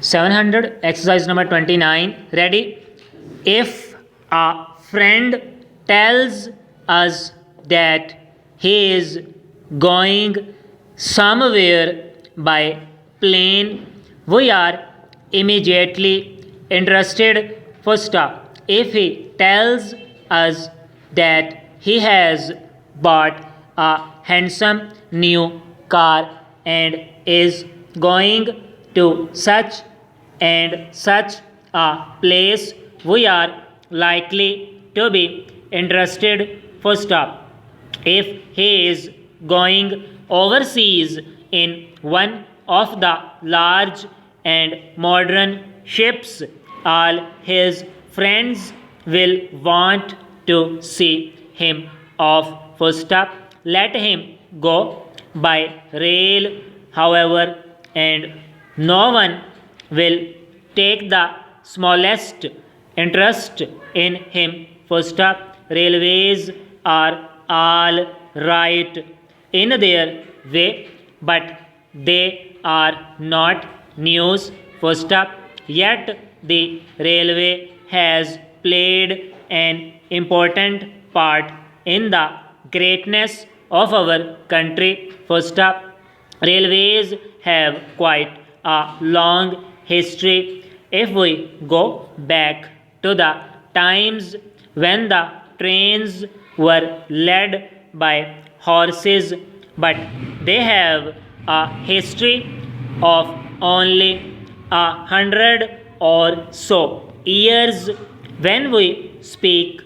700 exercise number 29. Ready? If a friend tells us that he is going somewhere by plane, we are immediately interested. First stop. If he tells us that he has bought a handsome new car and is going to such and such a place, we are likely to be interested. First stop. If he is going overseas in one of the large and modern ships, all his friends will want to see him off. First stop. Let him go by rail, however, and no one will take the smallest interest in him. First stop. Railways are all right in their way, but they are not news. First stop. Yet the railway has played an important part in the greatness of our country. First stop. Railways have quite a long history. If we go back to the times when the trains were led by horses, but they have a history of only 100 or so years. When we speak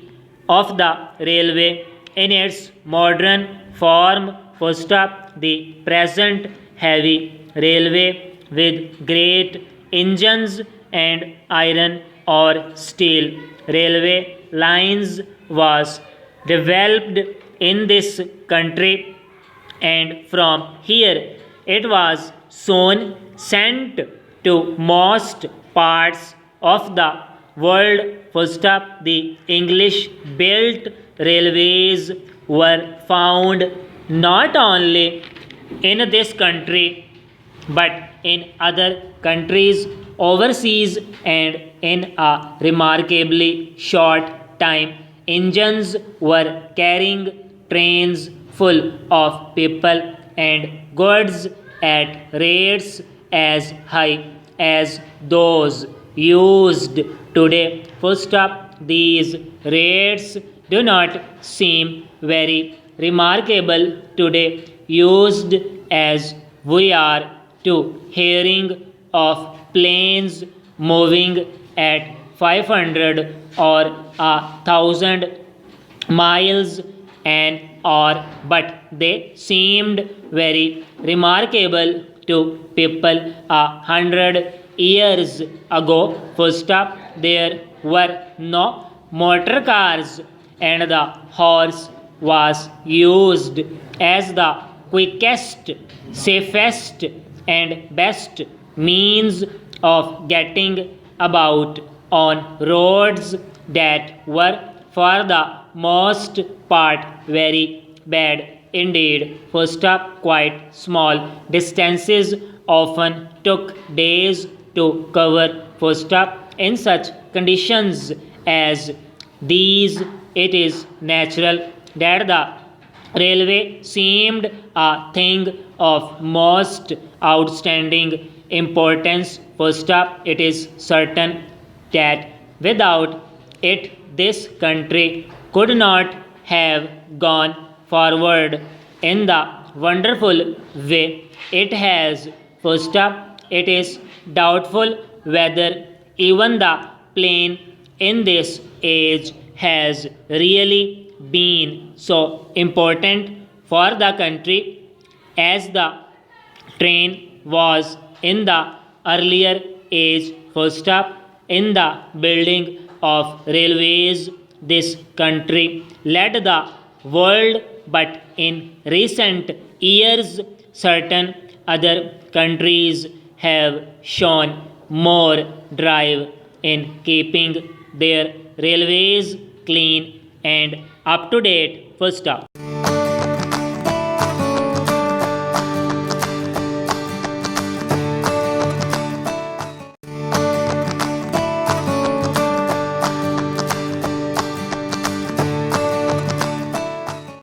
of the railway in its modern form, first stop, the present heavy railway with great engines and iron or steel railway lines was developed in this country, and from here it was soon sent to most parts of the world. First stop. The English built railways were found not only in this country but in other countries overseas, and in a remarkably short time engines were carrying trains full of people and goods at rates as high as those used today. First stop. These rates do not seem very remarkable today, used as we are to hearing of planes moving at 500 or 1,000 miles an hour, but they seemed very remarkable to people 100 years ago. First stop. There were no motor cars, and the horse was used as the quickest, safest, and best means of getting about on roads that were for the most part very bad indeed. First stop. Quite small distances often took days to cover. First stop. In such conditions as these, it is natural that the railway seemed a thing of most outstanding importance. First stop. It is certain that without it this country could not have gone forward in the wonderful way it has. First stop. It is doubtful whether even the plane in this age has really been so important for the country as the train was in the earlier age. First stop. In the building of railways, this country led the world, but in recent years certain other countries have shown more drive in keeping their railways clean and up to date. First stop.